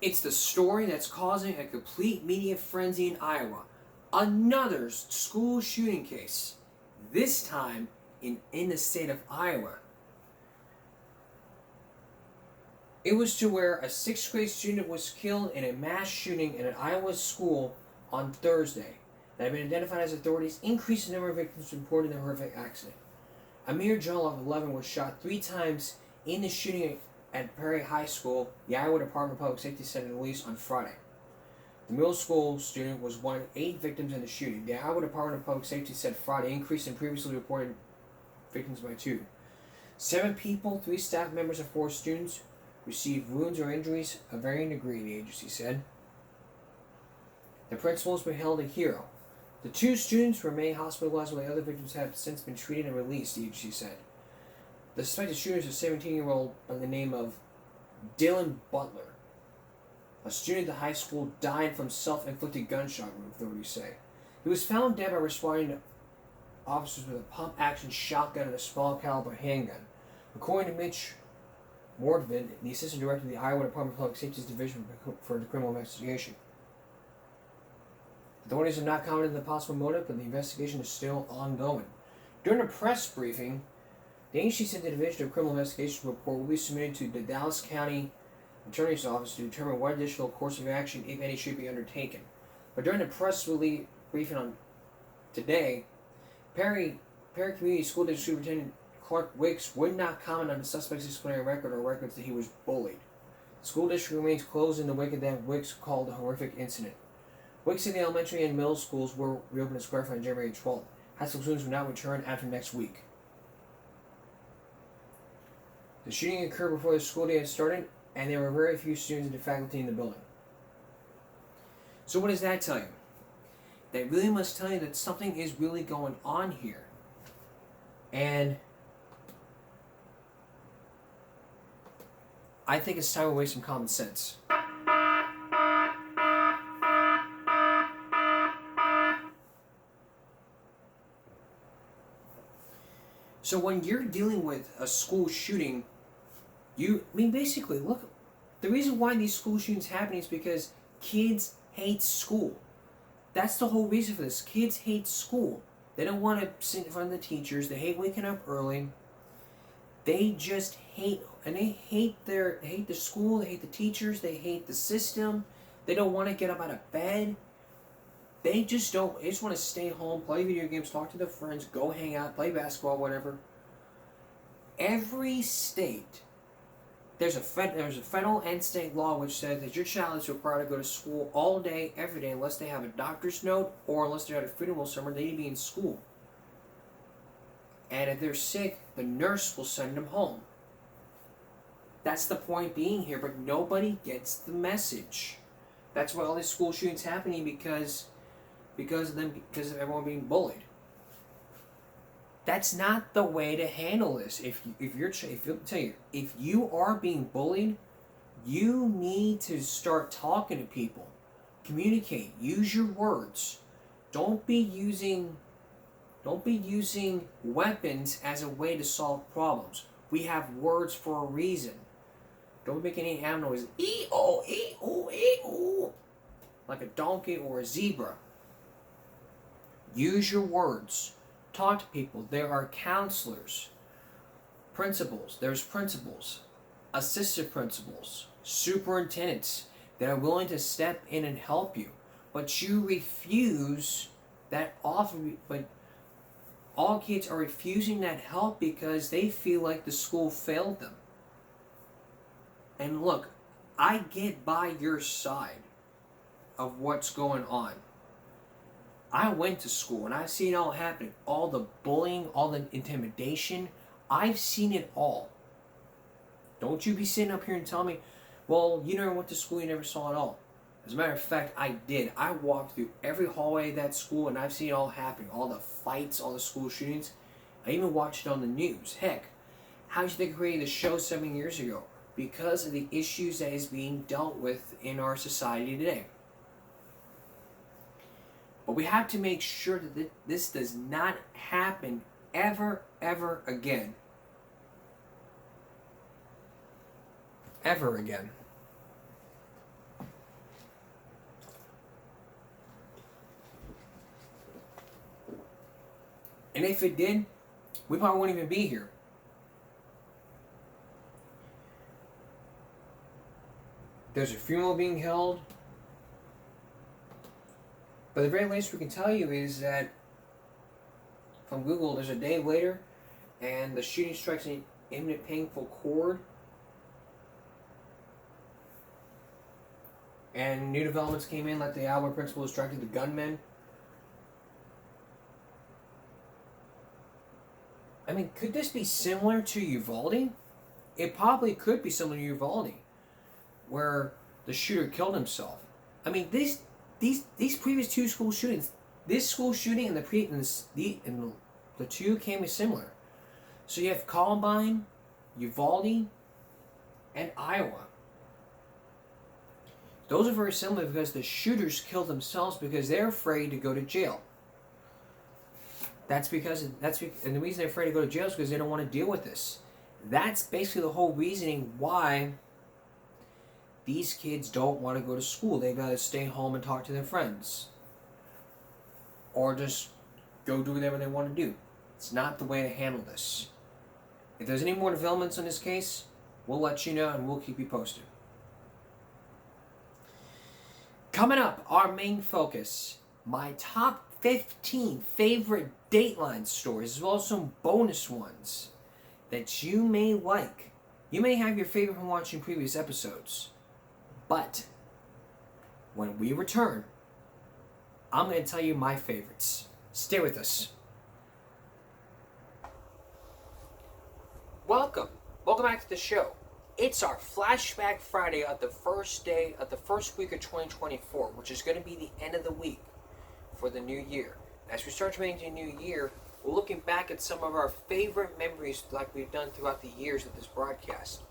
It's the story that's causing a complete media frenzy in Iowa. Another school shooting case, this time in the state of Iowa. It was to where a 6th grade student was killed in a mass shooting in an Iowa school on Thursday that have been identified as authorities increased the number of victims reported in the horrific accident. Amir Jalal of 11 was shot 3 times in the shooting at Perry High School, the Iowa Department of Public Safety said in a release on Friday. The middle school student was one of 8 victims in the shooting. The Iowa Department of Public Safety said Friday increased in previously reported victims by 2. 7 people, 3 staff members and 4 students received wounds or injuries of varying degree, the agency said. The principal has been held a hero. The 2 students remain hospitalized while the other victims have since been treated and released, the agency said. The suspected shooter is a 17-year-old by the name of Dylan Butler. A student at the high school died from self-inflicted gunshot wound, authorities say. He was found dead by responding to officers with a pump-action shotgun and a small-caliber handgun. According to Mitch Mordvin, the assistant director of the Iowa Department of Public Safety's Division for the Criminal Investigation. Authorities have not commented on the possible motive, but the investigation is still ongoing. During a press briefing, the agency said the Division of Criminal Investigation report will be submitted to the Dallas County Attorney's Office to determine what additional course of action, if any, should be undertaken. But during the press briefing on today, Perry Community School District Superintendent Clark Wicks would not comment on the suspect's disciplinary record or records that he was bullied. The school district remains closed in the wake of that Wicks called a horrific incident. Wicks said the elementary and middle schools will reopen as clarified on January 12th. High school students will not return after next week. The shooting occurred before the school day had started, and there were very few students and faculty in the building. So what does that tell you? That really must tell you that something is really going on here. And I think it's time to waste some common sense. So when you're dealing with a school shooting, basically, look, the reason why these school shootings happen is because kids hate school. That's the whole reason for this. Kids hate school. They don't want to sit in front of the teachers. They hate waking up early. They just hate, and they hate the school. They hate the teachers. They hate the system. They don't want to get up out of bed. They just don't. They just want to stay home, play video games, talk to their friends, go hang out, play basketball, whatever. Every state, there's a federal and state law which says that your child is required to go to school all day, every day, unless they have a doctor's note or unless they're at a funeral somewhere. They need to be in school. And if they're sick, the nurse will send them home. That's the point being here, but nobody gets the message. That's why all these school shootings happening because of everyone being bullied. That's not the way to handle this. If you are being bullied, you need to start talking to people, communicate, use your words. Don't be using weapons as a way to solve problems. We have words for a reason. Don't make any animal noise, ee-oh, ee-oh, ee-oh, like a donkey or a zebra. Use your words. Talk to people. There are counselors, principals. There's principals, assistant principals, superintendents that are willing to step in and help you. But you refuse that often. But all kids are refusing that help because they feel like the school failed them. And look, I get by your side of what's going on. I went to school and I've seen it all happening. All the bullying, all the intimidation. I've seen it all. Don't you be sitting up here and tell me, well, you never went to school, you never saw it all. As a matter of fact, I did. I walked through every hallway of that school and I've seen it all happening. All the fights, all the school shootings. I even watched it on the news. Heck, how did you think I created the show 7 years ago? Because of the issues that is being dealt with in our society today. But we have to make sure that this does not happen ever again. Ever again. if it did, we probably wouldn't even be here. There's a funeral being held. But the very least we can tell you is that from Google, there's a day later, and the shooting strikes an imminent painful chord. And new developments came in, like the Albert principal distracted the gunmen. I mean, could this be similar to Uvalde? It probably could be similar to Uvalde, where the shooter killed himself. I mean, these previous two school shootings, this school shooting and the two came as similar. So you have Columbine, Uvalde, and Iowa. Those are very similar because the shooters killed themselves because they're afraid to go to jail. And the reason they're afraid to go to jail is because they don't want to deal with this. That's basically the whole reasoning why these kids don't want to go to school. They've got to stay home and talk to their friends. Or just go do whatever they want to do. It's not the way to handle this. If there's any more developments on this case, we'll let you know and we'll keep you posted. Coming up, our main focus, my top 15 favorite Dateline stories, as well as some bonus ones that you may like. You may have your favorite from watching previous episodes. But when we return, I'm going to tell you my favorites. Stay with us. Welcome back to the show. It's our Flashback Friday of the first day of the first week of 2024, which is going to be the end of the week for the new year. As we start to make the new year, we're looking back at some of our favorite memories like we've done throughout the years of this broadcast.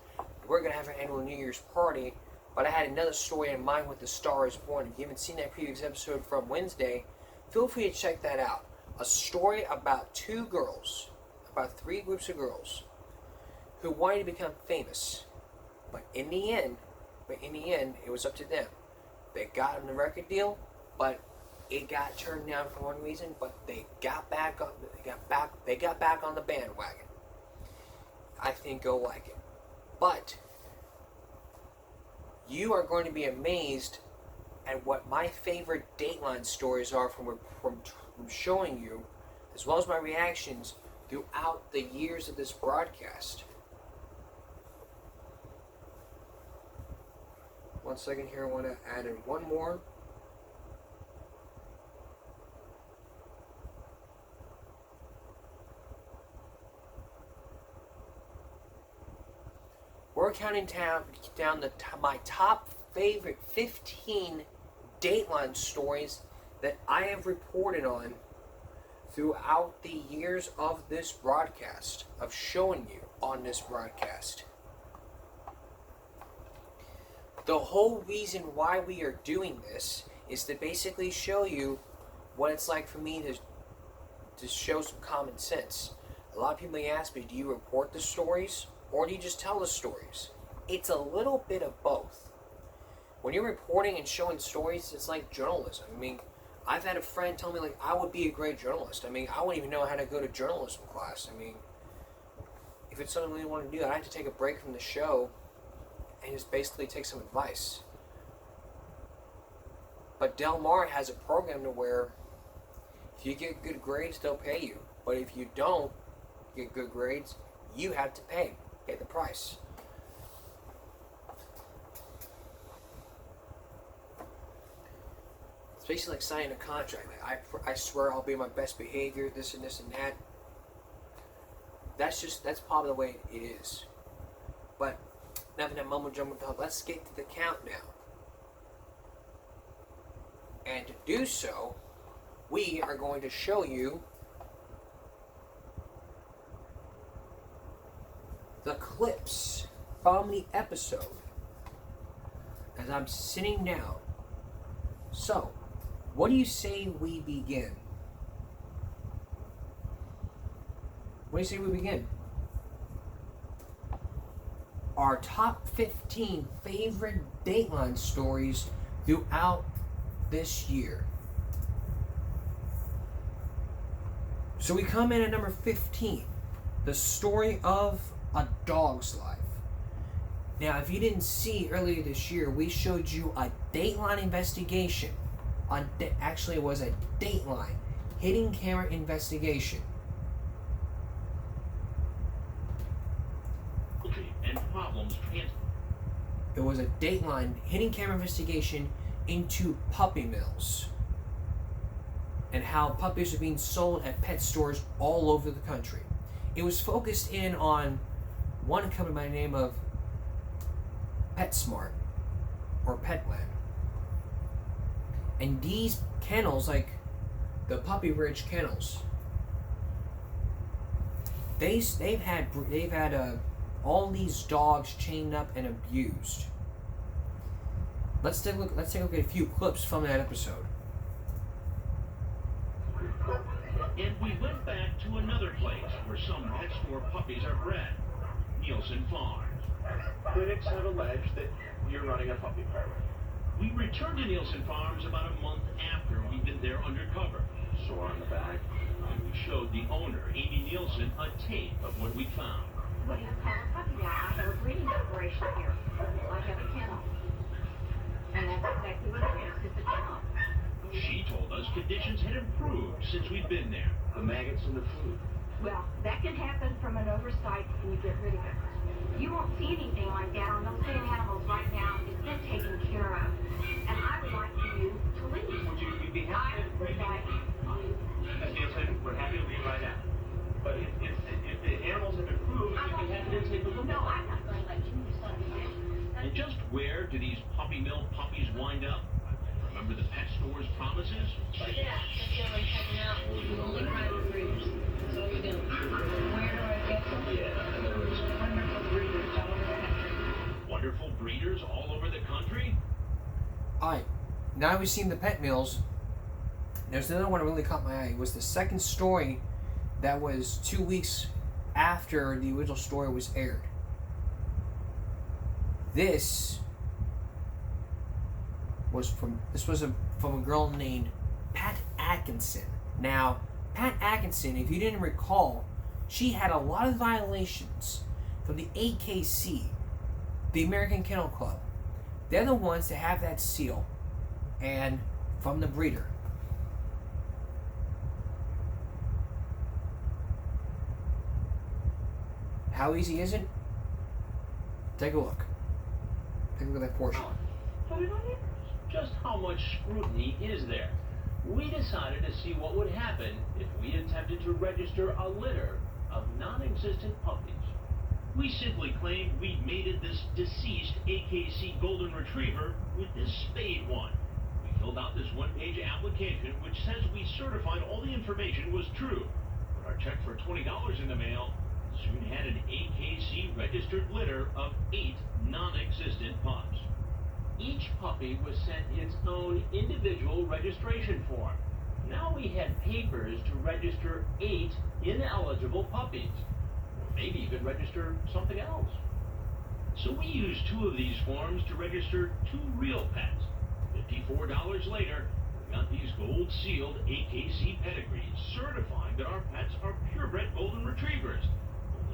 We're going to have an annual New Year's party, but I had another story in mind with The Star is Born. If you haven't seen that previous episode from Wednesday, feel free to check that out. A story about three groups of girls who wanted to become famous. But in the end, it was up to them. They got on the record deal, but it got turned down for one reason. But they got back on the bandwagon. I think you'll like it. But you are going to be amazed at what my favorite Dateline stories are from showing you, as well as my reactions throughout the years of this broadcast. One second here, I want to add in one more. We're counting down my top favorite 15 Dateline stories that I have reported on throughout the years of this broadcast, of showing you on this broadcast. The whole reason why we are doing this is to basically show you what it's like for me to show some common sense. A lot of people ask me, do you report the stories or do you just tell the stories? It's a little bit of both. When you're reporting and showing stories, it's like journalism. I mean, I've had a friend tell me, like, I would be a great journalist. I mean, I wouldn't even know how to go to journalism class. I mean, if it's something we want to do, I'd have to take a break from the show and just basically take some advice. But Del Mar has a program to where if you get good grades, they'll pay you. But if you don't get good grades, you have to pay the price. It's basically like signing a contract. Like, I swear I'll be my best behavior, this and this and that. That's probably the way it is. But nothing that mumble jumble talk. Let's get to the countdown. And to do so, we are going to show you the clips from the episode as I'm sitting down. So, what do you say we begin? What do you say we begin? Our top 15 favorite Dateline stories throughout this year. So we come in at number 15, the story of a dog's life. Now, if you didn't see earlier this year, we showed you a Dateline investigation. Actually, it was a Dateline hidden camera investigation. And problems. It was a Dateline hidden camera investigation into puppy mills and how puppies are being sold at pet stores all over the country. It was focused in on one company by the name of PetSmart or Petland. And these kennels, like the Puppy Ridge kennels, they've had all these dogs chained up and abused. Let's take a look at a few clips from that episode. And we went back to another place where some pet store puppies are bred, Nielsen Farms. Critics have alleged that you're running a puppy farm. We returned to Nielsen Farms about a month after we'd been there undercover. Sore on the back. And we showed the owner, Amy Nielsen, a tape of what we found. What do you call a puppy now? I have a breeding operation here. I have a kennel. And that's exactly what it is. It's a kennel. She told us conditions had improved since we'd been there. The maggots in the food. Well, that can happen from an oversight and you get rid of it. You won't see anything like that on those same animals right now. It's been taken care of. And I would like for you to leave. Would you be happy to would like Ms. Nielsen, we're happy to leave right now. But if the animals have improved, we'd be happy to take a look. No, I'm not going to let you decide that. And just where do these puppy mill puppies wind up? Remember the pet store's promises? Yeah, if you ever hanging out with only private breeders. That's all you do. Where do I get them? Yeah, in other words. Wonderful breeders all over the country. Wonderful breeders all over the country? Alright, now we've seen the pet mills. There's another one that really caught my eye. It was the second story that was 2 weeks after the original story was aired. This was from a girl named Pat Atkinson. Now, Pat Atkinson, if you didn't recall, she had a lot of violations from the AKC, the American Kennel Club. They're the ones that have that seal, and from the breeder. How easy is it? Take a look. Take a look at that portion. Just how much scrutiny is there? We decided to see what would happen if we attempted to register a litter of non-existent puppies. We simply claimed we mated this deceased AKC Golden Retriever with this spayed one. We filled out this one-page application which says we certified all the information was true. But our check for $20 in the mail soon had an AKC registered litter of 8 non-existent pups. Each puppy was sent its own individual registration form. Now we had papers to register 8 ineligible puppies. Or maybe even register something else. So we used 2 of these forms to register 2 real pets. $54 later, we got these gold-sealed AKC pedigrees certifying that our pets are purebred golden retrievers.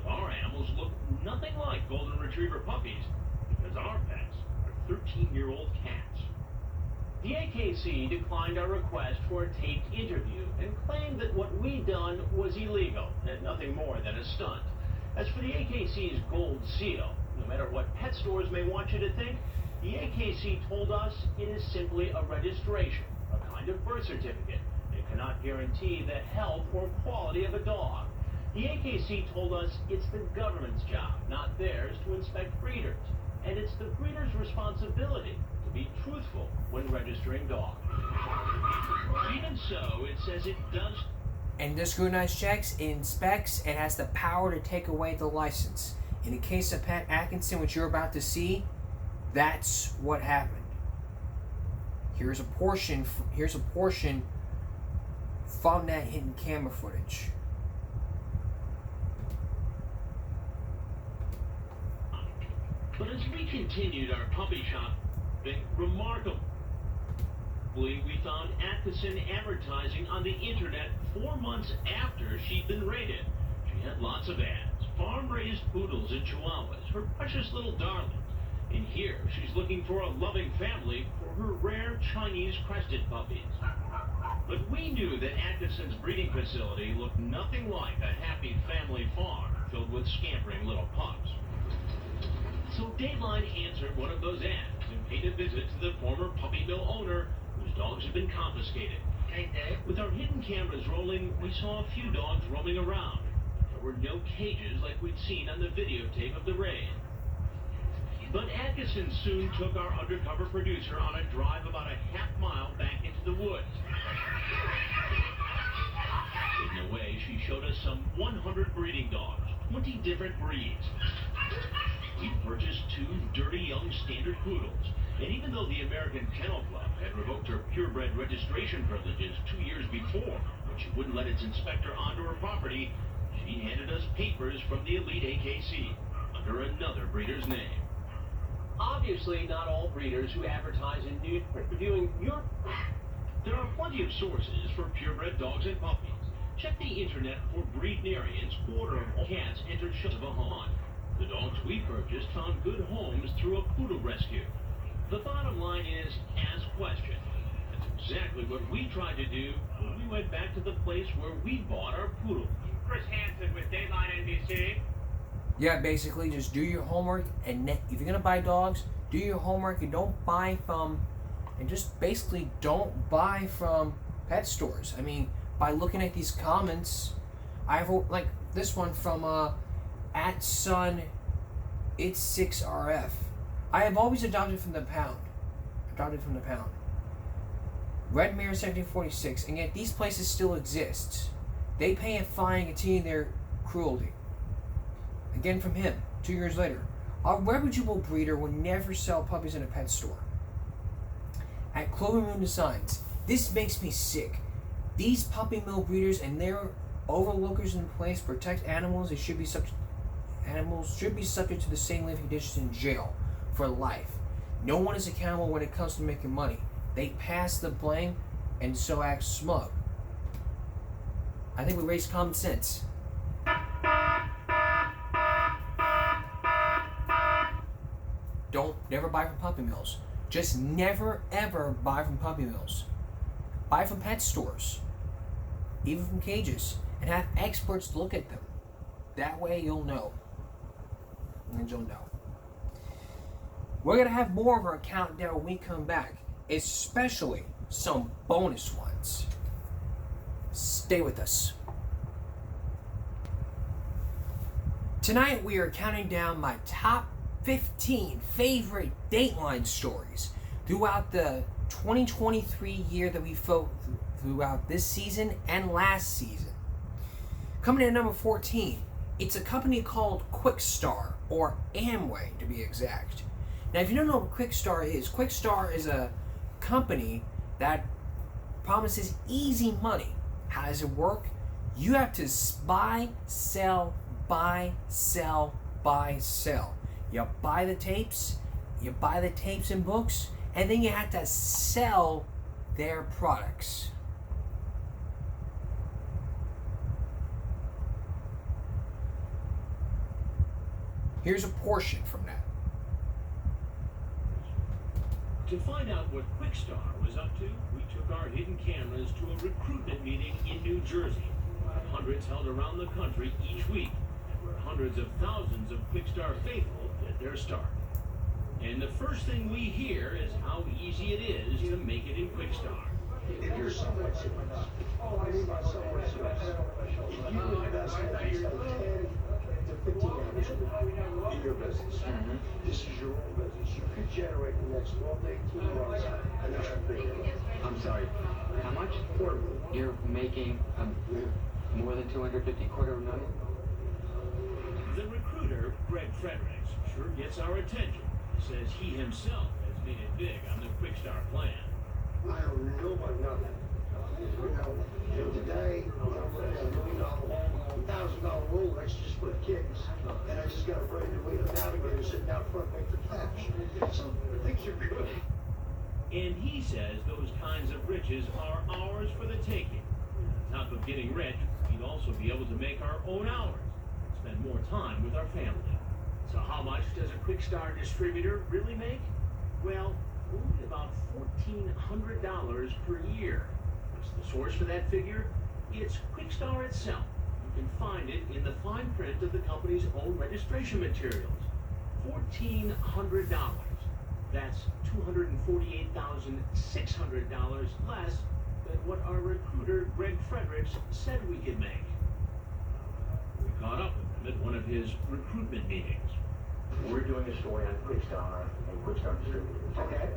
Only our animals look nothing like golden retriever puppies because our pets are 13-year-old cats. The AKC declined our request for a taped interview and claimed that what we'd done was illegal and nothing more than a stunt. As for the AKC's gold seal, no matter what pet stores may want you to think, the AKC told us it is simply a registration, a kind of birth certificate. It cannot guarantee the health or quality of a dog. The AKC told us it's the government's job, not theirs, to inspect breeders. And it's the breeder's responsibility to be truthful when registering dogs. Even so, it says it does. And this scrutinize checks, it inspects, and has the power to take away the license. In the case of Pat Atkinson, which you're about to see, that's what happened. Here's a portion from that hidden camera footage. But as we continued our puppy shopping, remarkable. Thankfully, we found Atkinson advertising on the internet 4 months after she'd been raided. She had lots of ads, farm-raised poodles and chihuahuas, her precious little darlings. And here, she's looking for a loving family for her rare Chinese crested puppies. But we knew that Atkinson's breeding facility looked nothing like a happy family farm filled with scampering little pups. So Dateline answered one of those ads and paid a visit to the former puppy mill owner whose dogs had been confiscated. Hey, Dave. With our hidden cameras rolling, we saw a few dogs roaming around. There were no cages like we'd seen on the videotape of the raid. But Atkinson soon took our undercover producer on a drive about a half-mile back into the woods. Hidden away, she showed us some 100 breeding dogs, 20 different breeds. We purchased 2 dirty young standard poodles, and even though the American Kennel Club had revoked her purebred registration privileges 2 years before, when she wouldn't let its inspector onto her property, she handed us papers from the elite AKC under another breeder's name. Obviously, not all breeders who advertise in nude reviewing your... There are plenty of sources for purebred dogs and puppies. Check the internet for breednarians, quarter of all cats enter shows of a haunt. The dogs we purchased found good homes through a poodle rescue. The bottom line is, ask questions. That's exactly what we tried to do when we went back to the place where we bought our poodle. Chris Hansen with Dateline NBC. Yeah, basically, just do your homework, and if you're gonna buy dogs, do your homework and don't buy from, and just basically don't buy from pet stores. I mean, by looking at these comments, I wrote like this one from @son, it's 6RF. I have always adopted from the pound. Red Mirror 1746, and yet these places still exist. They pay a fine and continue their cruelty. Again from him, 2 years later. A reputable breeder would never sell puppies in a pet store. At Clover Moon Designs, this makes me sick. These puppy mill breeders and their overlookers in place protect animals. They should be animals should be subject to the same living conditions in jail for life. No one is accountable when it comes to making money. They pass the blame and so act smug. I think we raise common sense. Never buy from puppy mills. Just never ever buy from puppy mills. Buy from pet stores, even from cages, and have experts look at them. That way you'll know. And you'll know. We're going to have more of our countdown when we come back, especially some bonus ones. Stay with us. Tonight we are counting down my top 15 favorite Dateline stories throughout the 2023 year that we throughout this season and last season. Coming in at number 14, it's a company called Quickstar, or Amway to be exact. Now, if you don't know what Quickstar is a company that promises easy money. How does it work? You have to buy, sell, buy, sell, buy, sell. You buy the tapes and books, and then you have to sell their products. Here's a portion from that. To find out what Quickstar was up to, we took our hidden cameras to a recruitment meeting in New Jersey. Hundreds held around the country each week, and where hundreds of thousands of Quickstar faithful get their start. And the first thing we hear is how easy it is to make it in Quickstar. If you're somewhat serious, all I mean by somewhat serious, if you invest at least 10 to 15 hours in your business, this is your own business, you could generate in the next 12 to 18 months an extra $1 billion. I'm sorry, how much? $250,000. You're making more than $250,000. The recruiter, Greg Fredericks, sure gets our attention. Says he himself has made it big on the Quickstar plan. I owe nobody nothing. Today, I'm running a $1 million home, $1,000 Rolex just for the kids, and I just got a brand new way to navigate sitting out front waiting for cash. So things are good. And he says those kinds of riches are ours for the taking. On top of getting rich, we'd also be able to make our own hours, spend more time with our family. So how much does a Quick Start distributor really make? Well, only about $1,400 per year. What's the source for that figure? It's Quickstar itself. You can find it in the fine print of the company's own registration materials. $1,400. That's $248,600 less than what our recruiter Greg Fredericks said we could make. We caught up with him at one of his recruitment meetings. We're doing a story on Quickstar and Quickstar Distributors. Okay.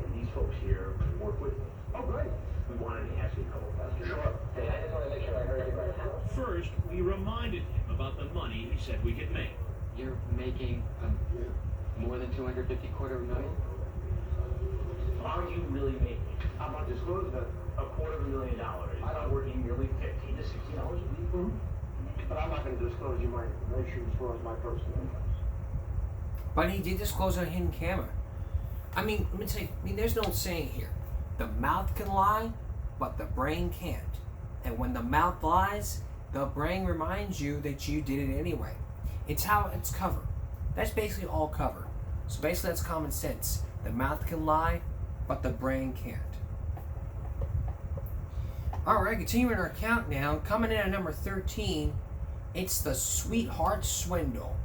And these folks here work with me. Oh, great. We wanted to ask you a couple questions. Sure. Hey, I just want to make sure I heard you right. First, we reminded him about the money he said we could make. You're making more than 250 $250,000. Are you really making? I'm not disclosing that $250,000. I'm working nearly 50 to 60 hours a week. Mm-hmm. But I'm not going to disclose you my information as far as my personal income. But he did disclose on hidden camera. I mean, let me tell you, there's no saying here. The mouth can lie, but the brain can't. And when the mouth lies, the brain reminds you that you did it anyway. It's how it's covered. That's basically all covered. So basically that's common sense. The mouth can lie, but the brain can't. Alright, continuing our countdown. Coming in at number 13, it's the Sweetheart Swindle.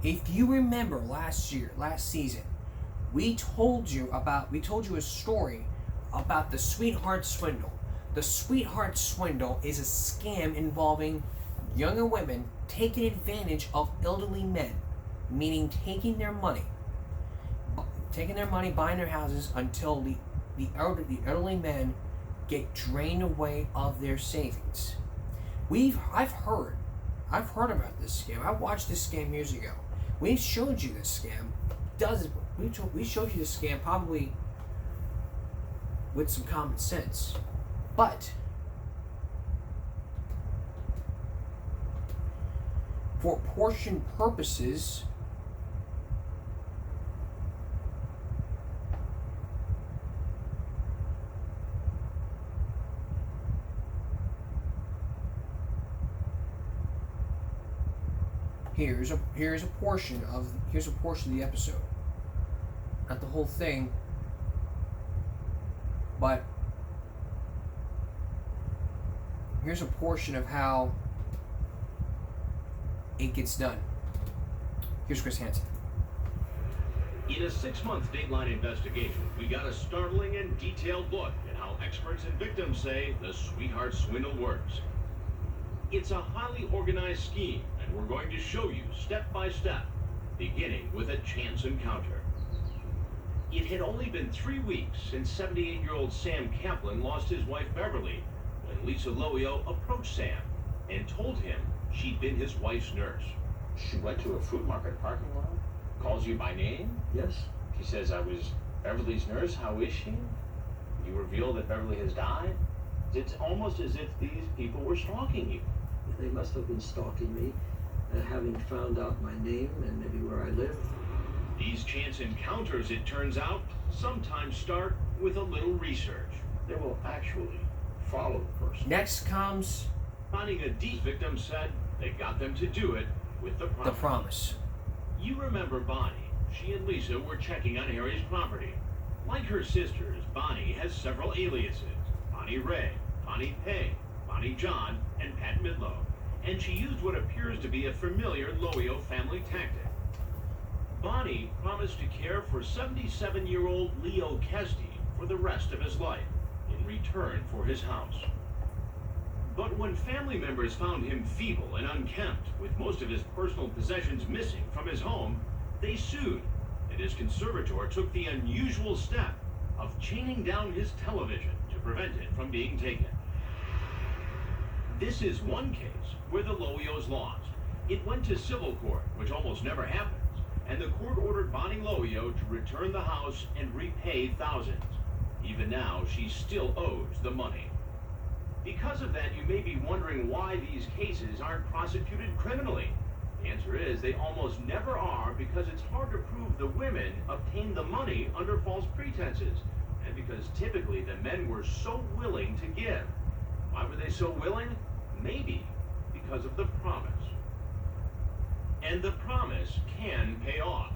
If you remember last season, we told you a story about the Sweetheart Swindle. The Sweetheart Swindle is a scam involving younger women taking advantage of elderly men, meaning taking their money, buying their houses until the elderly men get drained away of their savings. I've heard about this scam. I watched this scam years ago. We showed you this scam. We showed you this scam probably with some common sense, but for portion purposes, here's a portion of the episode. Not the whole thing, but here's a portion of how it gets done. Here's Chris Hansen. In a 6-month Dateline investigation, we got a startling and detailed look at how experts and victims say the Sweetheart Swindle works. It's a highly organized scheme, and we're going to show you step by step, beginning with a chance encounter. It had only been 3 weeks since 78-year-old Sam Kaplan lost his wife Beverly when Lisa Loio approached Sam and told him she'd been his wife's nurse. She went to a fruit market parking lot, calls you by name. Yes. She says, I was Beverly's nurse. How is she? You reveal that Beverly has died. It's almost as if these people were stalking you. They must have been stalking me, having found out my name and maybe where I live. These chance encounters, it turns out, sometimes start with a little research. They will actually follow the person. Next comes Finding a deep victim said they got them to do it with the promise. You remember Bonnie. She and Lisa were checking on Harry's property. Like her sisters, Bonnie has several aliases. Bonnie Ray, Bonnie Pay, Bonnie John, and Pat Midlow. And she used what appears to be a familiar Loio family tactic. Bonnie promised to care for 77-year-old Leo Kesty for the rest of his life in return for his house. But when family members found him feeble and unkempt, with most of his personal possessions missing from his home, they sued, and his conservator took the unusual step of chaining down his television to prevent it from being taken. This is one case where the Loios lost. It went to civil court, which almost never happens, and the court ordered Bonnie Loio to return the house and repay thousands. Even now, she still owes the money. Because of that, you may be wondering why these cases aren't prosecuted criminally. The answer is they almost never are, because it's hard to prove the women obtained the money under false pretenses, and because typically the men were so willing to give. Why were they so willing? Maybe because of the promise. And the promise can pay off,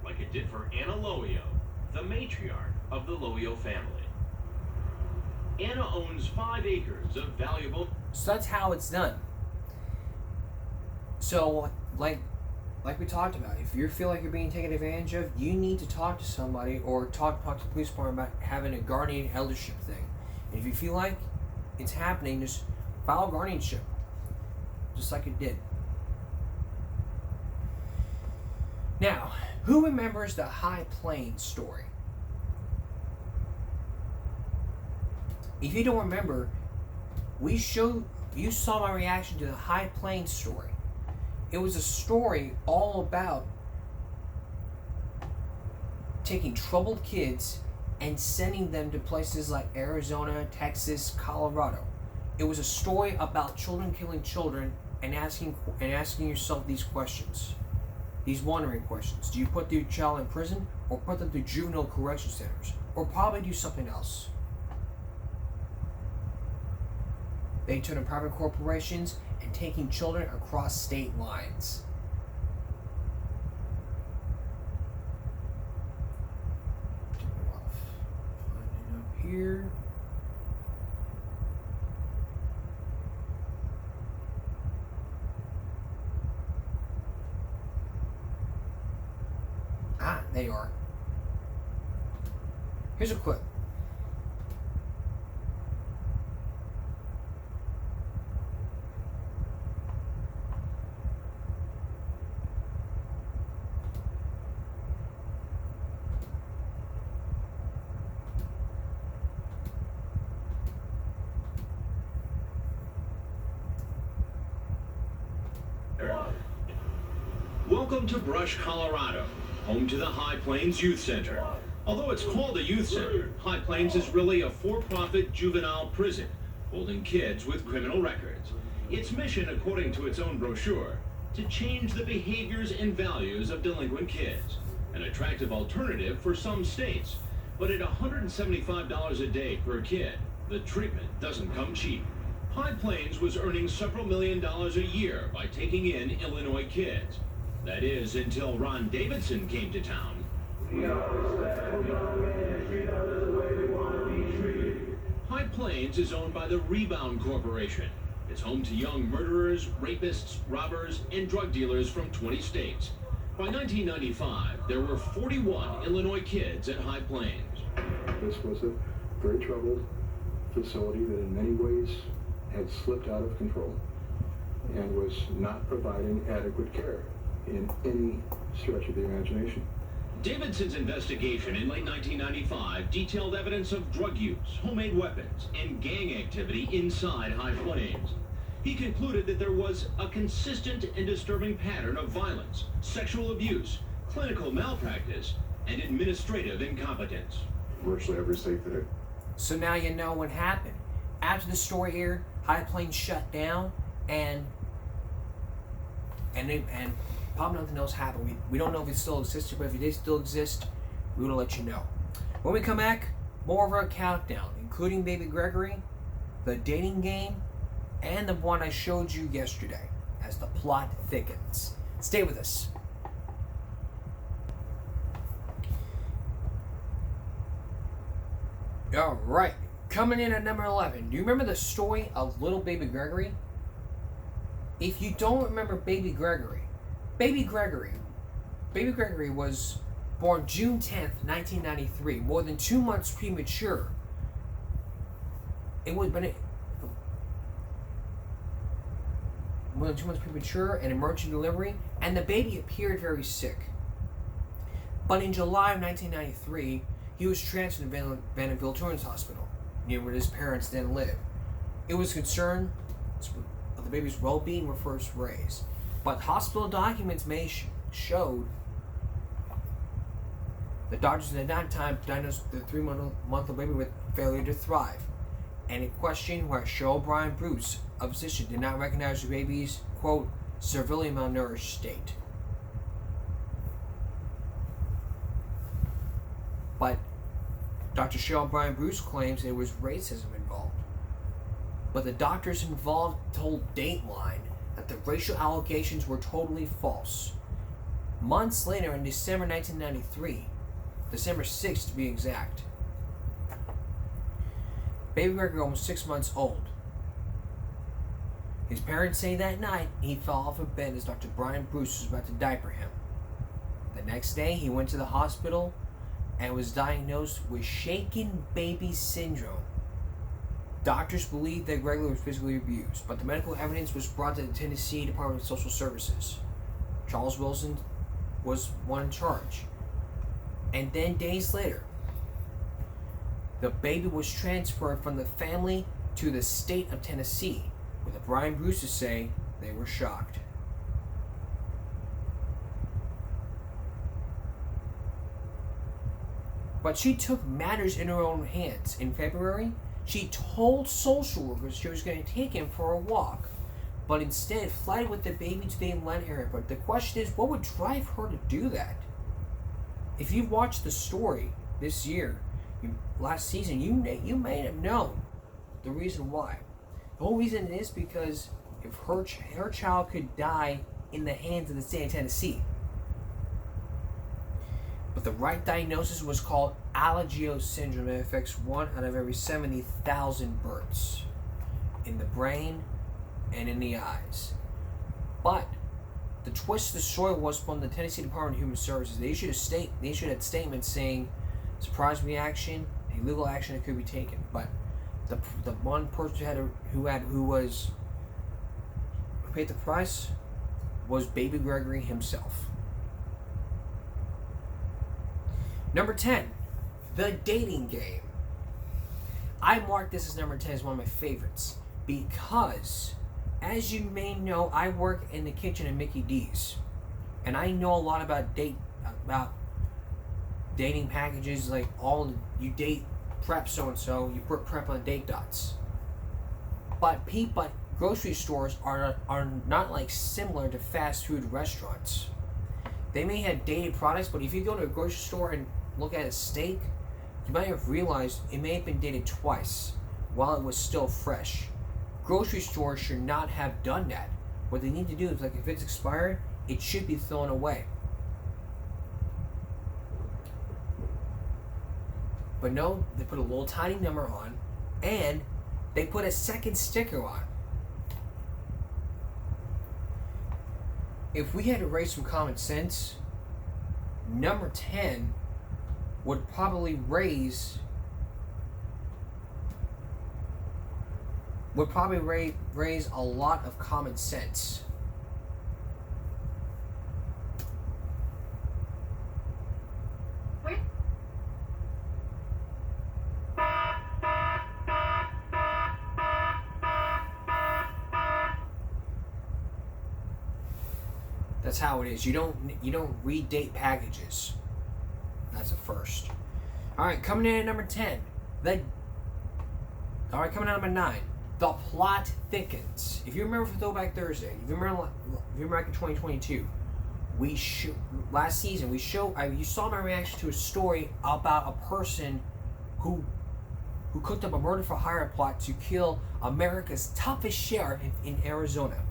like it did for Anna Loio, the matriarch of the Loio family. Anna owns 5 acres of valuable... So that's how it's done. So, like we talked about, if you feel like you're being taken advantage of, you need to talk to somebody or talk to the police department about having a guardian eldership thing. And if you feel like it's happening, just file guardianship, just like it did. Now, who remembers the High Plains story? If you don't remember, you saw my reaction to the High Plains story. It was a story all about taking troubled kids and sending them to places like Arizona, Texas, Colorado. It was a story about children killing children and asking yourself these questions. These wondering questions. Do you put your child in prison or put them to juvenile correction centers? Or probably do something else? They turn to private corporations and taking children across state lines. Find it up here. Ah, there you are. Here's a clip. Welcome to Brush, Colorado, home to the High Plains Youth Center. Although it's called a youth center, High Plains is really a for-profit juvenile prison holding kids with criminal records. Its mission, according to its own brochure, to change the behaviors and values of delinquent kids. An attractive alternative for some states, but at $175 a day per kid, the treatment doesn't come cheap. High Plains was earning several $1 million a year by taking in Illinois kids. That is, until Ron Davidson came to town. High Plains is owned by the Rebound Corporation. It's home to young murderers, rapists, robbers, and drug dealers from 20 states. By 1995, there were 41 Illinois kids at High Plains. This was a very troubled facility that in many ways had slipped out of control and was not providing adequate care in any stretch of the imagination. Davidson's investigation in late 1995 detailed evidence of drug use, homemade weapons, and gang activity inside High Plains. He concluded that there was a consistent and disturbing pattern of violence, sexual abuse, clinical malpractice, and administrative incompetence. Virtually every state that it. So now you know what happened. After the story here, High Plains shut down, and probably nothing else happened. We don't know if it still existed, but if it did still exist, we will let you know. When we come back, more of our countdown, including Baby Gregory, the dating game, and the one I showed you yesterday, as the plot thickens. Stay with us. All right, coming in at number 11. Do you remember the story of little Baby Gregory? If you don't remember Baby Gregory was born June 10th, 1993, more than 2 months premature. More than 2 months premature and emergency delivery, and the baby appeared very sick. But in July of 1993, he was transferred to Vanderbilt Children's Hospital, near where his parents then lived. It was concern of the baby's well-being were first raised, but hospital documents showed the doctors at that time diagnosed the 3-month-old baby with failure to thrive, and a question where Cheryl Bryan Bruce, a physician, did not recognize the baby's, quote, severely malnourished state. But Dr. Cheryl Brian Bruce claims there was racism involved. But the doctors involved told Dateline that the racial allegations were totally false. Months later, in December 1993, December 6th to be exact, baby Gregory, almost 6 months old. His parents say that night he fell off a bed as Dr. Brian Bruce was about to diaper him. The next day, he went to the hospital and was diagnosed with shaken baby syndrome. Doctors believed that Gregory was physically abused, but the medical evidence was brought to the Tennessee Department of Social Services. Charles Wilson was one in charge. And then days later, the baby was transferred from the family to the state of Tennessee, where the Brian Bruces say they were shocked. But she took matters in her own hands. In February, she told social workers she was going to take him for a walk, but instead fled with the baby to the Atlanta airport. The question is, what would drive her to do that? If you've watched the story this year, last season, you may have known the reason why. The whole reason is because if her child could die in the hands of the state of Tennessee. But the right diagnosis was called Alagille syndrome. It affects 1 out of every 70,000 births in the brain and in the eyes. But the twist of the story was from the Tennessee Department of Human Services. They issued a statement saying surprise reaction, a legal action that could be taken. But the one person who paid the price was baby Gregory himself. Number 10, The Dating Game. I mark this as number 10 as one of my favorites because, as you may know, I work in the kitchen at Mickey D's, and I know a lot about dating packages. Like you date prep so and so, you put prep on date dots. But grocery stores are not like similar to fast food restaurants. They may have dated products, but if you go to a grocery store and look at a steak, you might have realized it may have been dated twice while it was still fresh. Grocery stores should not have done that. What they need to do is, like, if it's expired, it should be thrown away. But no, they put a little tiny number on, and they put a second sticker on. If we had to raise some common sense, number 10 would probably raise a lot of common sense. That's how it is. You don't redate packages. That's a first. Alright, coming in at number 10. Coming in at number 9. The plot thickens. If you remember from Throwback Thursday, if you remember back in 2022, last season you saw my reaction to a story about a person who cooked up a murder for hire plot to kill America's toughest sheriff in Arizona.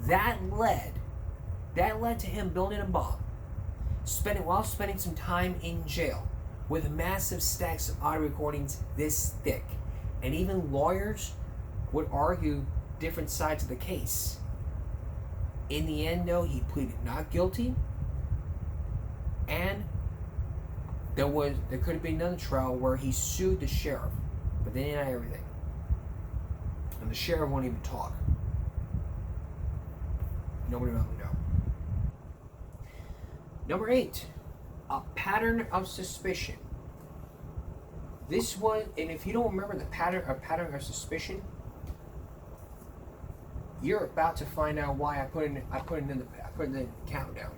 That led to him building a bomb, spending some time in jail with massive stacks of audio recordings this thick. And even lawyers would argue different sides of the case. In the end, though, he pleaded not guilty, and there could have been another trial where he sued the sheriff, but they denied everything. And the sheriff won't even talk. Nobody will know. Number 8, a pattern of suspicion. This one, and if you don't remember the pattern of suspicion, you're about to find out why I put it in the countdown.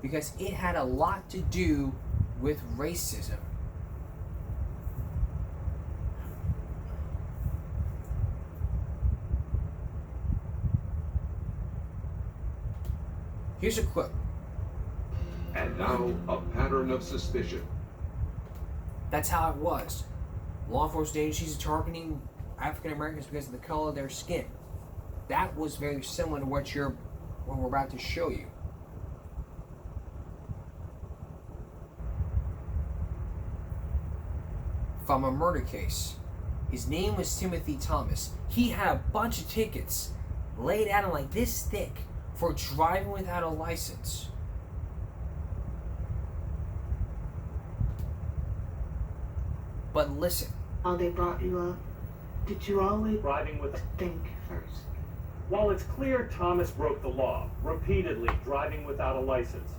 Because it had a lot to do with racism. Here's a quote. And now, a pattern of suspicion. That's how it was. Law enforcement agencies targeting African Americans because of the color of their skin. That was very similar to what we're about to show you. From a murder case. His name was Timothy Thomas. He had a bunch of tickets laid out like this thick for driving without a license. But listen. While they brought you up, did you always Driving with. think first? While it's clear Thomas broke the law, repeatedly driving without a license,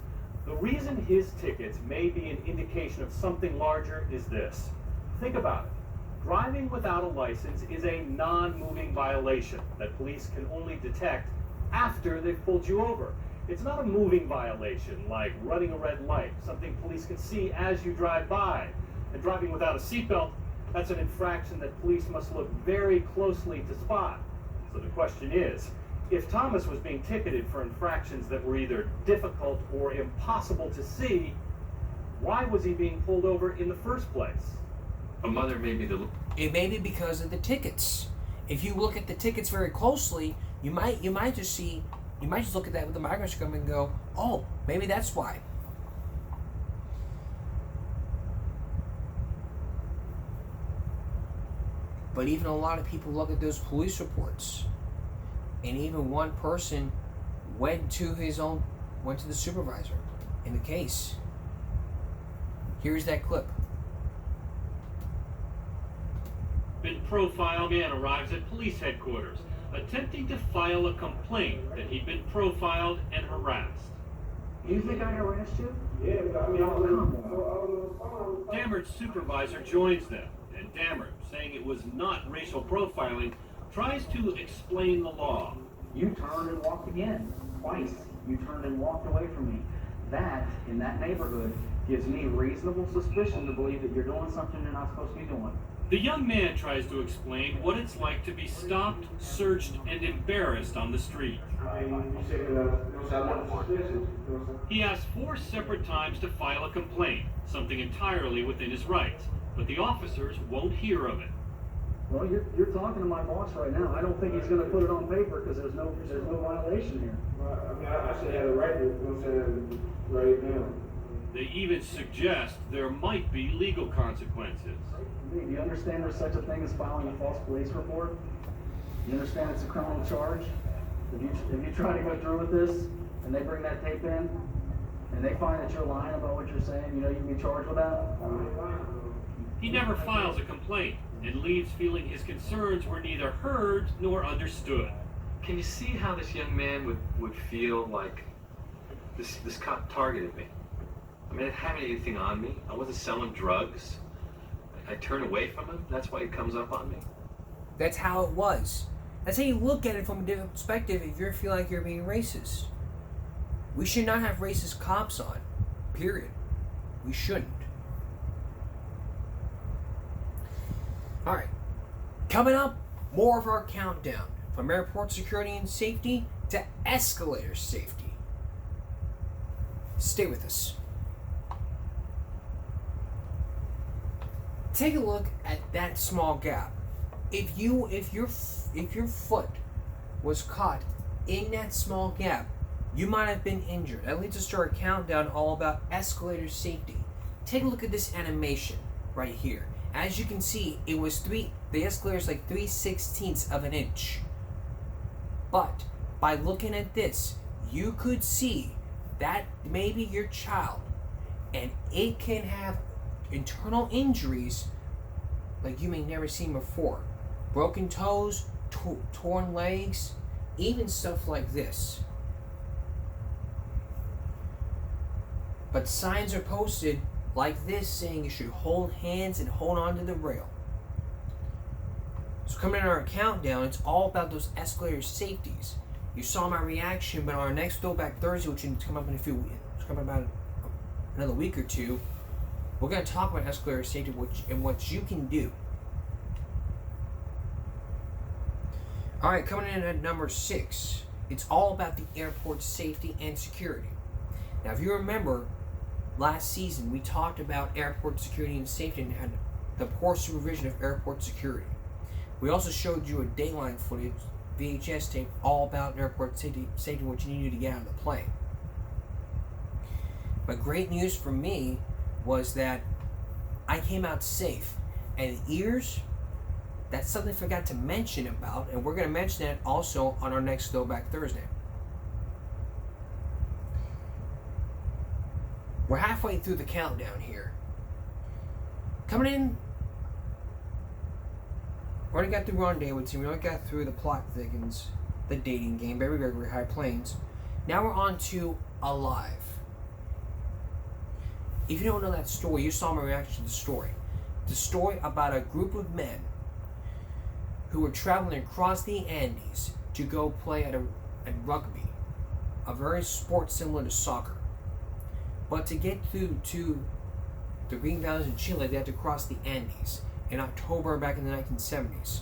the reason his tickets may be an indication of something larger is this. Think about it. Driving without a license is a non-moving violation that police can only detect after they've pulled you over. It's not a moving violation like running a red light, something police can see as you drive by. And driving without a seatbelt, that's an infraction that police must look very closely to spot. So the question is, if Thomas was being ticketed for infractions that were either difficult or impossible to see, why was he being pulled over in the first place? A mother may be the. It may be because of the tickets. If you look at the tickets very closely, you might just look at that with a microscope and go, oh, maybe that's why. But even a lot of people look at those police reports, and even one person went to the supervisor in the case. Here's that clip. Been profiled man arrives at police headquarters, attempting to file a complaint that he'd been profiled and harassed. You think I harassed you? Yeah, I mean, Dammard's supervisor joins them, and Dammard, saying it was not racial profiling, tries to explain the law. You turned and walked again, twice. You turned and walked away from me. That, in that neighborhood, gives me reasonable suspicion to believe that you're doing something you're not supposed to be doing. The young man tries to explain what it's like to be stopped, searched, and embarrassed on the street. He asked 4 separate times to file a complaint, something entirely within his rights, but the officers won't hear of it. Well, you're talking to my boss right now. I don't think he's going to put it on paper because there's no violation here. I mean, I should have the right to, write it down. They even suggest there might be legal consequences. Do you understand there's such a thing as filing a false police report? You understand it's a criminal charge? If you try to go through with this and they bring that tape in and they find that you're lying about what you're saying, you can be charged with that? He never files a complaint and leaves feeling his concerns were neither heard nor understood. Can you see how this young man would feel like this cop targeted me? I mean, I didn't have anything on me. I wasn't selling drugs. I turned away from him. That's why he comes up on me. That's how it was. That's how you look at it from a different perspective if you feel like you're being racist. We should not have racist cops on. Period. We shouldn't. Alright. Coming up, more of our countdown. From airport security and safety to escalator safety. Stay with us. Take a look at that small gap. If your foot was caught in that small gap, you might have been injured. That leads us to our countdown all about escalator safety. Take a look at this animation right here. As you can see, the escalator is like 3/16 of an inch. But by looking at this, you could see that maybe your child, and it can have internal injuries like you may never seen before. Broken toes, torn legs, even stuff like this. But signs are posted like this saying you should hold hands and hold on to the rail. So coming in our countdown, it's all about those escalator safeties. You saw my reaction, but on our next Throwback Thursday, which is come up in about another week or two, we're going to talk about escalator safety and what you can do. Alright, coming in at number 6, it's all about the airport safety and security. Now, if you remember, last season, we talked about airport security and safety and the poor supervision of airport security. We also showed you a Dateline footage, VHS tape, all about airport safety, what you need to do to get out of the plane. But great news for me was that I came out safe. And ears, that's something I forgot to mention about, and we're going to mention that also on our next Throwback Thursday. We're halfway through the countdown here. Coming in, we already got through Rendezvous Team, we already got through the plot thickens, the dating game, very, very, very high planes. Now we're on to Alive. If you don't know that story, you saw my reaction to the story. The story about a group of men who were traveling across the Andes to go play at rugby, a very sport similar to soccer. But to get through to the Green Valleys in Chile, they had to cross the Andes in October back in the 1970s.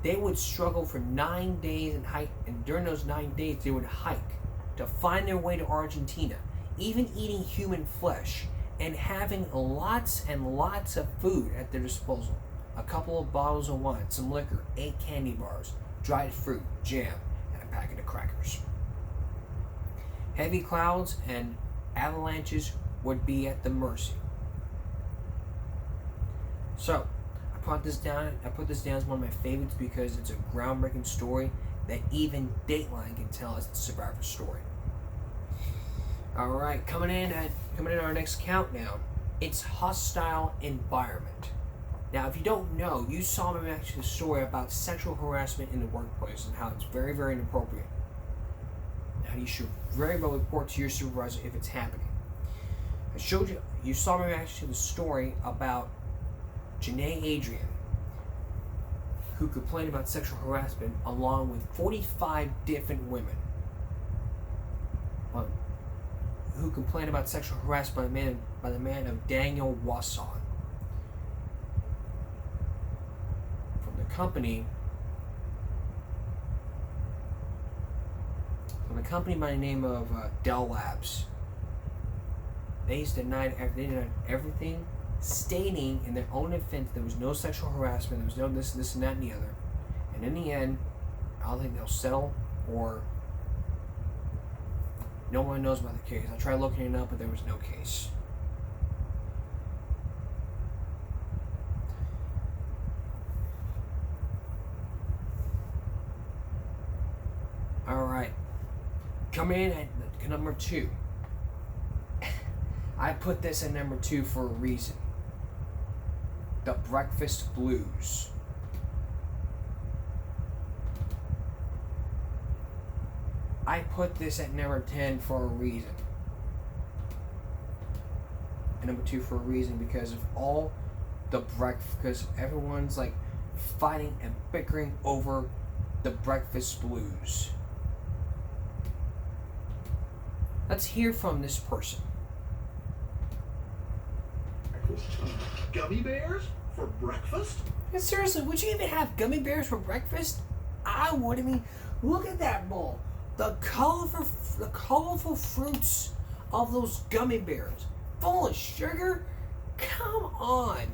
They would struggle for 9 days and hike, and during those 9 days they would hike to find their way to Argentina, even eating human flesh and having lots and lots of food at their disposal. A couple of bottles of wine, some liquor, 8 candy bars, dried fruit, jam, and a packet of crackers. Heavy clouds and avalanches would be at the mercy. So, I put this down as one of my favorites because it's a groundbreaking story that even Dateline can tell us it's a survivor story. Alright, coming in our next countdown, it's Hostile Environment. Now, if you don't know, you saw me actually a story about sexual harassment in the workplace and how it's very, very inappropriate. Now, you should very well report to your supervisor if it's happening. I showed you saw me actually the story about Janae Adrian, who complained about sexual harassment along with 45 different women. Who complained about sexual harassment by the man of Daniel Wasson from the company by the name of Dell Labs. They denied everything, stating in their own defense there was no sexual harassment, there was no this and that and the other. And in the end, I don't think they'll settle, or no one knows about the case. I tried looking it up, but there was no case. Alright. Coming in at number 2. I put this at number 2 for a reason. The Breakfast Blues. I put this at number 10 for a reason. And number 2 for a reason because of all the because everyone's like fighting and bickering over the Breakfast Blues. Let's hear from this person. Gummy bears for breakfast? Yeah, seriously, would you even have gummy bears for breakfast? I would. I mean, look at that bowl. The colorful fruits of those gummy bears, full of sugar. Come on,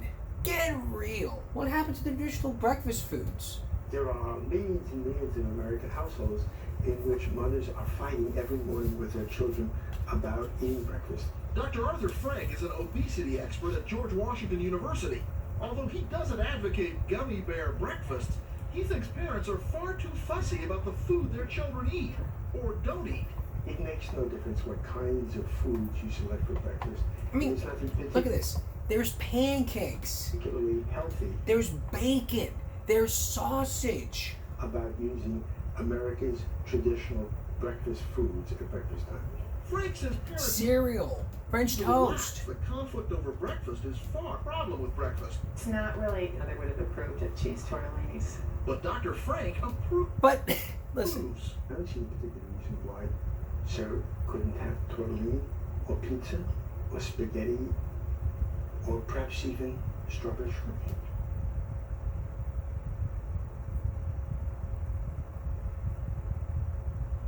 get real. What happened to the traditional breakfast foods? There are millions and millions in American households in which mothers are fighting every morning with their children about eating breakfast. Dr. Arthur Frank is an obesity expert at George Washington University. Although he doesn't advocate gummy bear breakfasts, he thinks parents are far too fussy about the food their children eat or don't eat. It makes no difference what kinds of foods you select for breakfast. I mean, look at this. There's pancakes. Particularly healthy. There's bacon. There's sausage. About using America's traditional breakfast foods at breakfast time. Frank says parents... Cereal. French toast. The conflict over breakfast is far a problem with breakfast. It's not really, they would have approved of cheese tortellinis. But Dr. Frank approved. But, listen. I don't see a particular reason why Sarah couldn't have tortellini or pizza or spaghetti or perhaps even strawberry shortcake.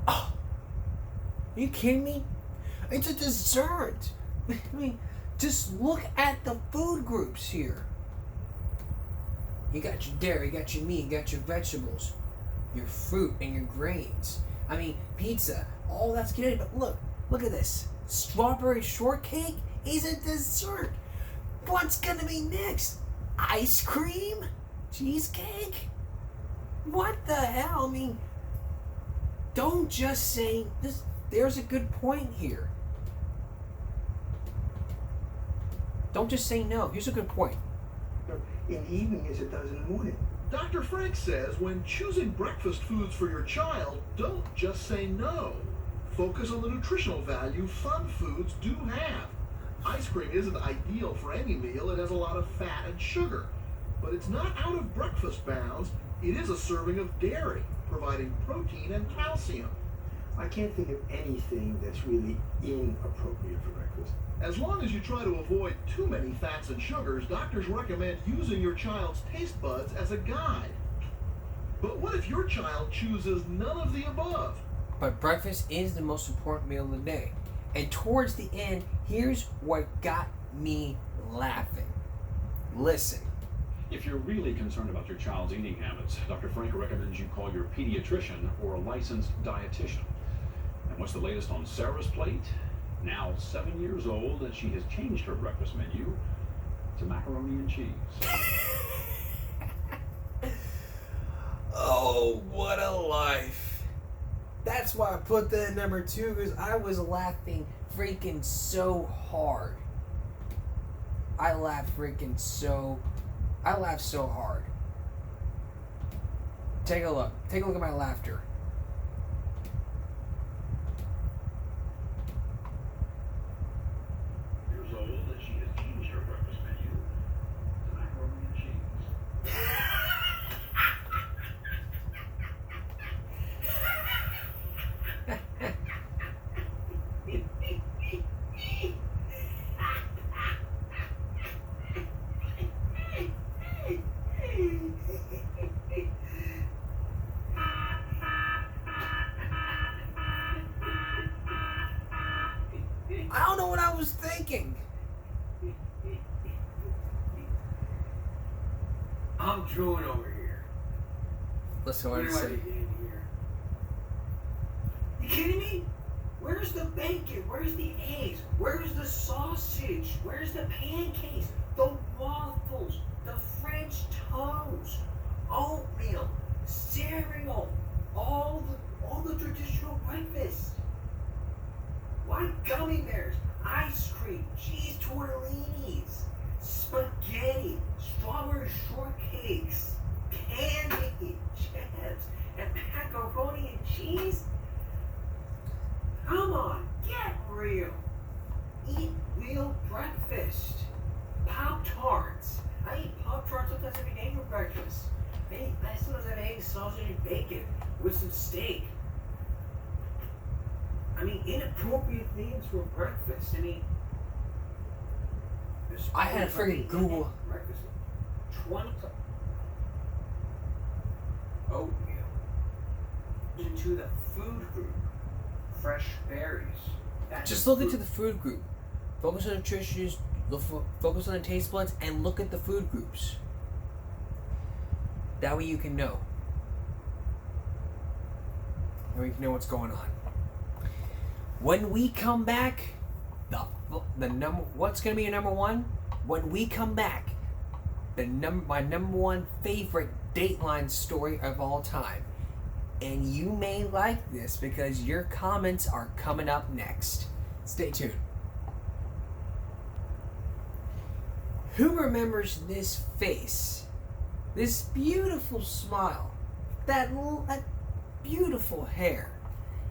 Oh, are you kidding me? It's a dessert. I mean, just look at the food groups here. You got your dairy, you got your meat, you got your vegetables, your fruit, and your grains. I mean, pizza, all that's good. But look at this. Strawberry shortcake is a dessert. What's gonna be next? Ice cream? Cheesecake? What the hell? I mean, don't just say this. There's a good point here. Don't just say no. Here's a good point. In the evening as it does in the morning. Dr. Frank says when choosing breakfast foods for your child, don't just say no. Focus on the nutritional value fun foods do have. Ice cream isn't ideal for any meal. It has a lot of fat and sugar. But it's not out of breakfast bounds. It is a serving of dairy, providing protein and calcium. I can't think of anything that's really inappropriate for breakfast. As long as you try to avoid too many fats and sugars, doctors recommend using your child's taste buds as a guide. But what if your child chooses none of the above? But breakfast is the most important meal of the day. And towards the end, here's what got me laughing. Listen. If you're really concerned about your child's eating habits, Dr. Frank recommends you call your pediatrician or a licensed dietitian. And what's the latest on Sarah's plate? Now 7 years old, and she has changed her breakfast menu to macaroni and cheese. Oh, what a life. That's why I put that at number 2, because I was laughing freaking so hard. I laughed so hard. Take a look. Take a look at my laughter. Years old, and she has changed her breakfast menu to macaroni and cheese. I don't know what I was thinking. I'm drooling over here. Listen what I say. Here? You kidding me? Where's the bacon? Where's the eggs? Where's the sausage? Where's the pancakes? The waffles? The French toast? Oatmeal? Cereal? All the traditional breakfast. Why gummy bears? Ice cream? Cheese tortellinis? Spaghetti? Strawberry shortcakes? Candy? Chips? And macaroni and cheese? Come on, get real. Eat real breakfast. Pop-Tarts. I eat Pop-Tarts sometimes every day for breakfast. I sometimes have eggs, sausage, and bacon with some steak. I mean, inappropriate things for breakfast. I mean, I had to freaking Google. Breakfast. 20 oatmeal. To the food group. Fresh berries. Just look into the food group. Focus on nutrition, focus on the taste buds, and look at the food groups. That way you can know. That way you can know what's going on. When we come back, what's gonna be your number one? When we come back, my number one favorite Dateline story of all time. And you may like this because your comments are coming up next. Stay tuned. Who remembers this face? This beautiful smile? That beautiful hair?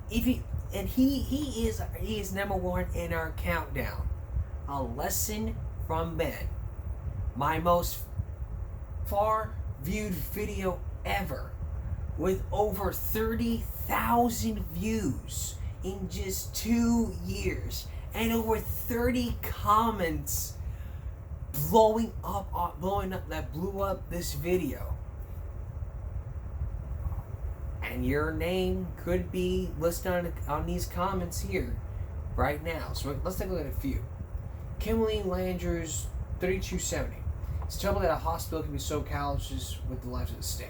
He is number one in our countdown. A Lesson from Ben. My most far viewed video ever, with over 30,000 views in just 2 years and over 30 comments blowing up that blew up this video. And your name could be listed on these comments here right now. So let's take a look at a few. Kimberly Landers, 3270. It's terrible that a hospital can be so callous with the lives at stake.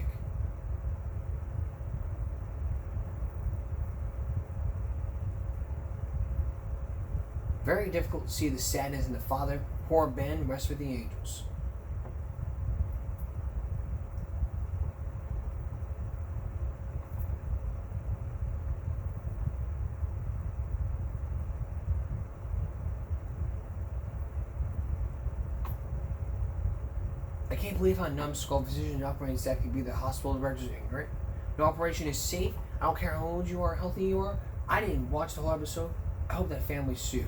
Very difficult to see the sadness in the father. Poor Ben, rest with the angels. I can't believe how numbskull physician operates that could be the hospital director's ignorant. No operation is safe. I don't care how old you are, how healthy you are. I didn't watch the whole episode. I hope that family's sued.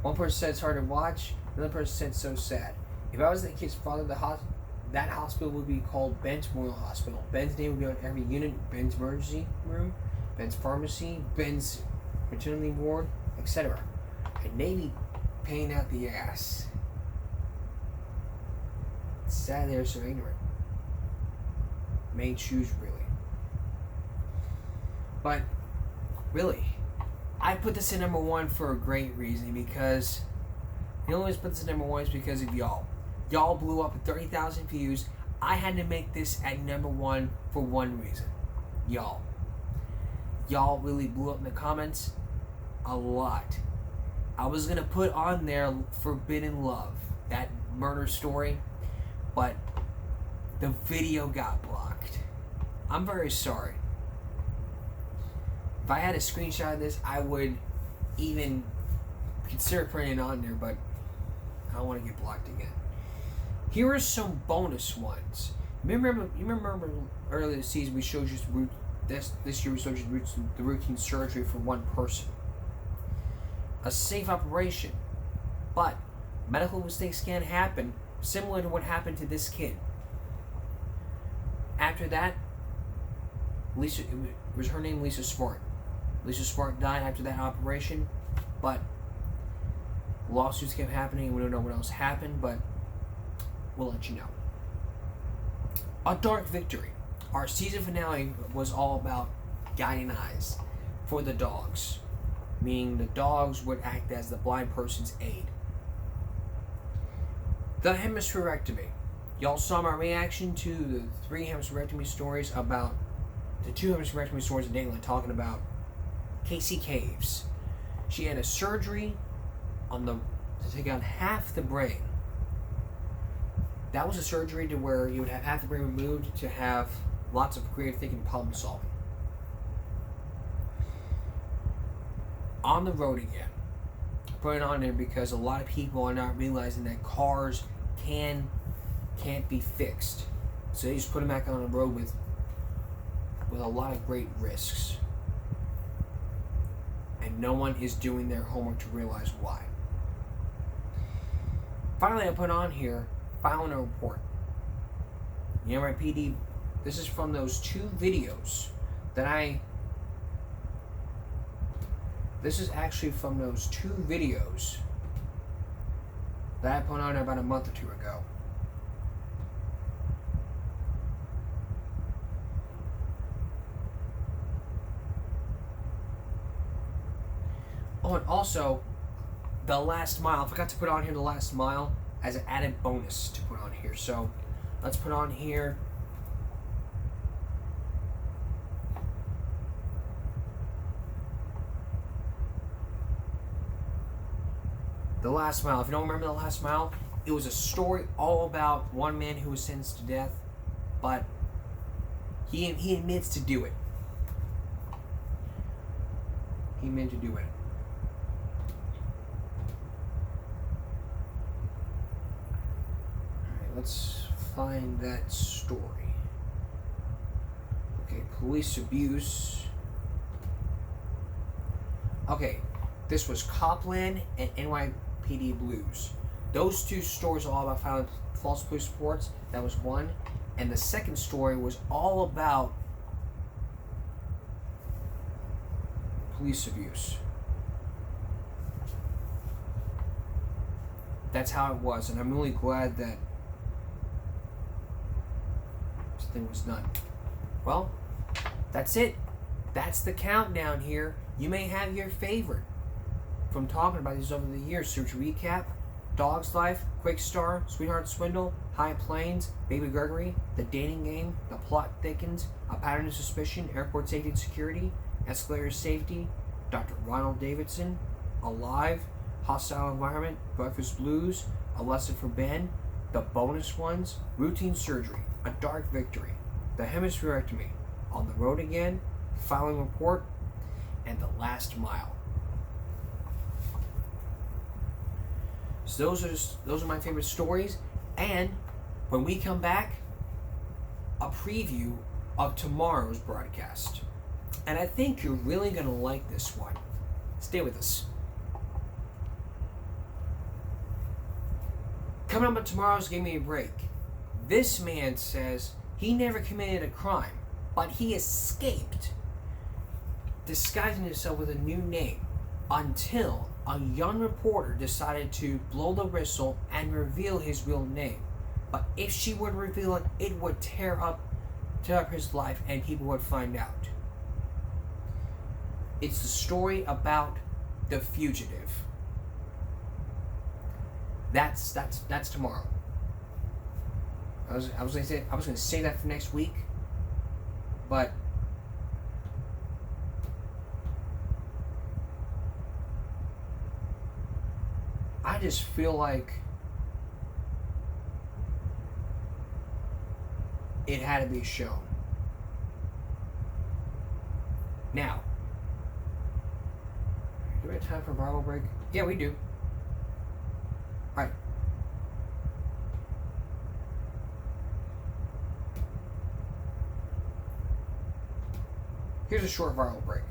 One person said it's hard to watch. Another person said it's so sad. If I was the kid's father, that hospital would be called Ben's Memorial Hospital. Ben's name would be on every unit. Ben's emergency room, Ben's pharmacy, Ben's maternity ward, etc. And they be paying out the ass. It's sad they're so ignorant. Made shoes, really. But, really, I put this in number one for a great reason, because the only reason I put this in number one is because of y'all. Y'all blew up at 30,000 views. I had to make this at number one for one reason. Y'all. Y'all really blew up in the comments a lot. I was going to put on there Forbidden Love, that murder story, but the video got blocked. I'm very sorry. If I had a screenshot of this, I would even consider putting it on there, but I don't want to get blocked again. Here are some bonus ones. You remember earlier this season we showed you this year we showed you the routine surgery for one person. A safe operation, but medical mistakes can happen, similar to what happened to this kid. After that, Lisa, it was her name Lisa Smart. Lisa Smart died after that operation, but lawsuits kept happening. We don't know what else happened, but we'll let you know. A Dark Victory. Our season finale was all about guiding eyes for the dogs, meaning the dogs would act as the blind person's aid. The hemispherectomy. Y'all saw my reaction to the 3 hemispherectomy stories about the 2 hemispherectomy stories in Dateline, talking about Casey Caves. She had a surgery to take out half the brain. That was a surgery to where you would have half the brain removed to have lots of creative thinking and problem solving. On the road again. I put it on there because a lot of people are not realizing that cars can't be fixed. So they just put them back on the road with a lot of great risks. And no one is doing their homework to realize why. Finally, I put on here, filing a report. The NYPD, this is from those 2 videos that this is actually from those 2 videos that I put on there about a month or 2 ago. Oh, and also, the last mile. I forgot to put on here the last mile as an added bonus to put on here. So, let's put on here. The Last Mile. If you don't remember The Last Mile, it was a story all about one man who was sentenced to death, but he admits to do it. He meant to do it. Alright, let's find that story. Okay, police abuse. Okay, this was Copland and NYPD Blues. Those 2 stories are all about filing false police reports. That was one. And the second story was all about police abuse. That's how it was, and I'm really glad that this thing was done. Well, that's it. That's the countdown here. You may have your favorite. from talking about these over the years. Search Recap, Dog's Life, Quick Star, Sweetheart Swindle, High Plains, Baby Gregory, The Dating Game, The Plot Thickens, A Pattern of Suspicion, Airport Safety and Security, Escalator Safety, Dr. Ronald Davidson, Alive, Hostile Environment, Breakfast Blues, A Lesson for Ben, The Bonus Ones, Routine Surgery, A Dark Victory, The Hemispherectomy, On the Road Again, Filing Report, and The Last Mile. So those are my favorite stories, and when we come back, a preview of tomorrow's broadcast. And I think you're really going to like this one. Stay with us. Coming up on tomorrow's Give Me a Break, this man says he never committed a crime, but he escaped, disguising himself with a new name, until a young reporter decided to blow the whistle and reveal his real name. But if she would reveal it, it would tear up his life and people would find out. It's the story about the fugitive. That's tomorrow. I was gonna say that for next week, but I just feel like it had to be shown. Now, do we have time for a Bible break? Yeah, we do. Alright. Here's a short viral break.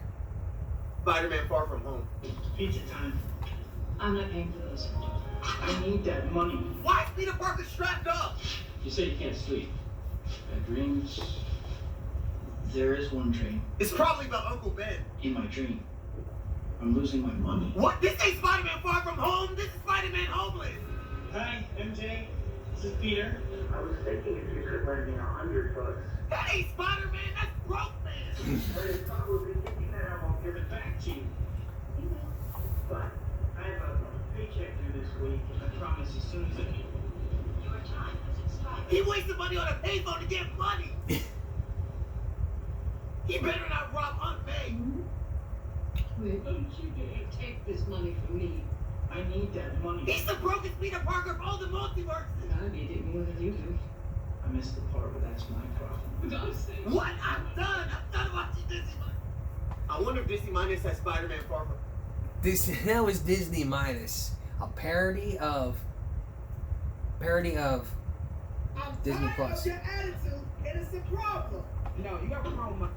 Spider-Man Far From Home. Pizza time. I'm not paying for those. I need that money. Why is Peter Parker strapped up? You say you can't sleep. Bad dreams. There is one dream. It's probably about Uncle Ben. In my dream, I'm losing my money. What? This ain't Spider-Man Far From Home. This is Spider-Man Homeless. Hi, MJ. This is Peter. I was thinking if you could lend me $100. That ain't Spider-Man. That's broke man. But it's probably thinking that I won't give it back to you. But I have a paycheck due this week, and I promise as soon as I get Your time has expired. He wasted money on a payphone to get money. He better not rob Aunt May. Wait, don't you dare take this money from me. I need that money. He's the brokest Peter Parker of all the multiverses. I need it more than you do. I missed the part, but that's my problem. What? I'm done watching Disney. I wonder if Disney Minus has Spider-Man Far From. That was Disney Minus, a parody of Disney Plus. Your attitude, and it's a problem. No, you got a problem.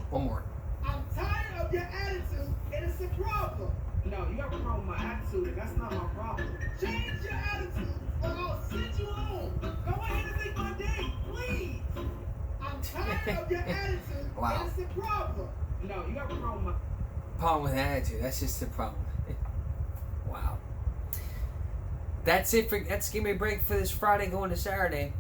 One more. I'm tired of your attitude, and it's a problem. No, you got a problem with my attitude, and that's not my problem. Change your attitude, or I'll send you home. Go ahead and make my day, please. I'm tired of your attitude, Wow. and it's a problem. No, you got a problem with my... Problem with attitude. That's just the problem. Wow. That's it for Give Me a Break for this Friday going to Saturday.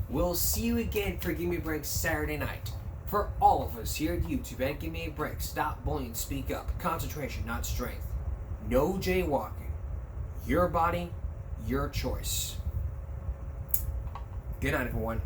We'll see you again for Give Me a Break Saturday night. For all of us here at YouTube at Give Me a Break, stop bullying, speak up. Concentration, not strength. No jaywalking. Your body, your choice. Good night, everyone.